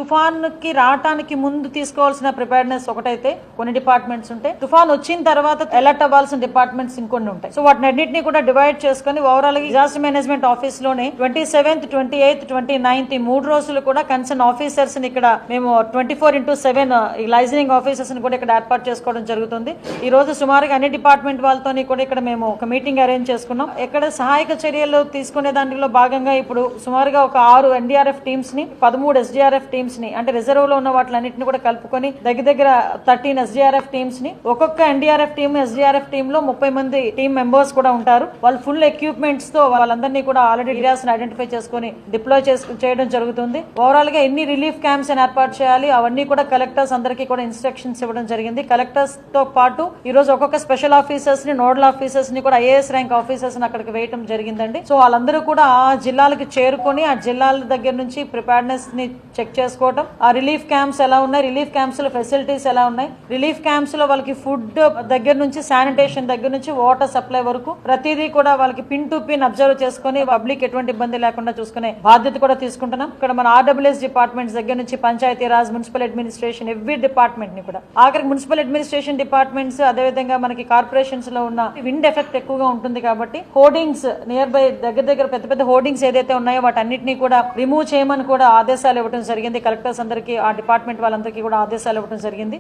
తుఫాన్ కి రావడానికి ముందు తీసుకోవాల్సిన ప్రిపేర్నెస్ ఒకటైతే కొన్ని డిపార్ట్మెంట్స్ ఉంటాయి, తుఫాన్ వచ్చిన తర్వాత అలర్ట్ అవ్వాల్సిన డిపార్ట్మెంట్స్ ఇంకొన్ని ఉంటాయి. సో వాటిని అన్నింటినీ కూడా డివైడ్ చేసుకుని ఓవరాల్ డిజాస్టర్ మేనేజ్మెంట్ ఆఫీస్ లోనే 27th, 28th, 29th 3 రోజులు కూడా కన్సర్న్ ఆఫీసర్స్ ని ఇక్కడ మేము 24/7 లైజనింగ్ ఆఫీసర్స్ ని కూడా ఇక్కడ ఏర్పాటు చేసుకోవడం జరుగుతుంది. ఈ రోజు సుమారుగా అన్ని డిపార్ట్మెంట్ వాళ్ళతో కూడా ఇక్కడ మేము ఒక మీటింగ్ అరేంజ్ చేసుకున్నాం. ఇక్కడ సహాయక చర్యలు తీసుకునే దాంట్లో భాగంగా ఇప్పుడు సుమారుగా ఒక 6 NDRF టీమ్స్ ని, 13 SDRF టీమ్స్ ని, అంటే రిజర్వ్ లో ఉన్న వాటిలన్నింటినీ కూడా కలుపుకొని దగ్గర 13 SDRF టీమ్స్ ని, ఒక్కొక్క NDRF టీమ్ SDRF టీమ్ లో 30 మంది టీమ్ మెంబర్స్ కూడా ఉంటారు. వాళ్ళు ఫుల్ ఎక్విప్మెంట్స్ తో వాళ్ళందరినీ కూడా ఆల్రెడీ ఏరియాస్ ని ఐడెంటిఫై చేసుకుని డిప్లాయ్ చేయడం జరుగుతుంది. ఓవరాల్ గా ఎన్ని రిలీఫ్ క్యాంప్స్ అని ఏర్పాటు చేయాలి అవన్నీ కూడా కలెక్టర్స్ అందరికీ కూడా ఇన్స్ట్రక్షన్స్ ఇవ్వడం జరిగింది. కలెక్టర్స్ తో పాటు ఈ రోజు ఒక్కొక్క స్పెషల్ ఆఫీసర్స్ ని, నోడల్ ఆఫీసర్స్ ని కూడా IAS ర్యాంక్ ఆఫీసర్స్ ని అక్కడికి వేయడం జరిగిందండి. సో వాళ్ళందరూ కూడా ఆ జిల్లాలకు చేరుకొని ఆ జిల్లాల దగ్గర నుంచి ప్రిపేర్నెస్ ని చెక్ చేసుకోవడం, ఆ రిలీఫ్ క్యాంప్స్ ఎలా ఉన్నాయి, రిలీఫ్ క్యాంప్స్ లో ఫెసిలిటీస్ ఎలా ఉన్నాయి, రిలీఫ్ క్యాంప్స్ లో వాళ్ళకి ఫుడ్ దగ్గర నుంచి శానిటేషన్ దగ్గర నుంచి వాటర్ సప్లై వరకు ప్రతిదీ కూడా వాళ్ళకి పిన్ టు పిన్ అబ్జర్వ్ చేసుకుని పబ్లిక్ ఎటువంటి ఇబ్బంది లేకుండా చూసుకునే బాధ్యత కూడా తీసుకుంటున్నాం. ఇక్కడ మన RWS డిపార్ట్మెంట్స్ దగ్గర నుంచి Panchayati Raj, municipal administration, every department ని కూడా ఆఖరికి మున్సిపల్ అడ్మినిస్ట్రేషన్ డిపార్ట్మెంట్స్, అదేవిధంగా మనకి కార్పొరేషన్స్ లో ఉన్న విండ్ ఎఫెక్ట్ ఎక్కువగా ఉంటుంది కాబట్టి హోర్డింగ్స్ నియర్ బై దగ్గర పెద్ద హోర్డింగ్స్ ఏదైతే ఉన్నాయో వాటన్నిటిని కూడా రిమూవ్ చేయమని కూడా ఆదేశాలు ఇవ్వడం జరిగింది. కలెక్టర్స్ అందరికీ, ఆ డిపార్ట్మెంట్ వాళ్ళందరికీ కూడా ఆదేశాలు ఇవ్వడం జరిగింది.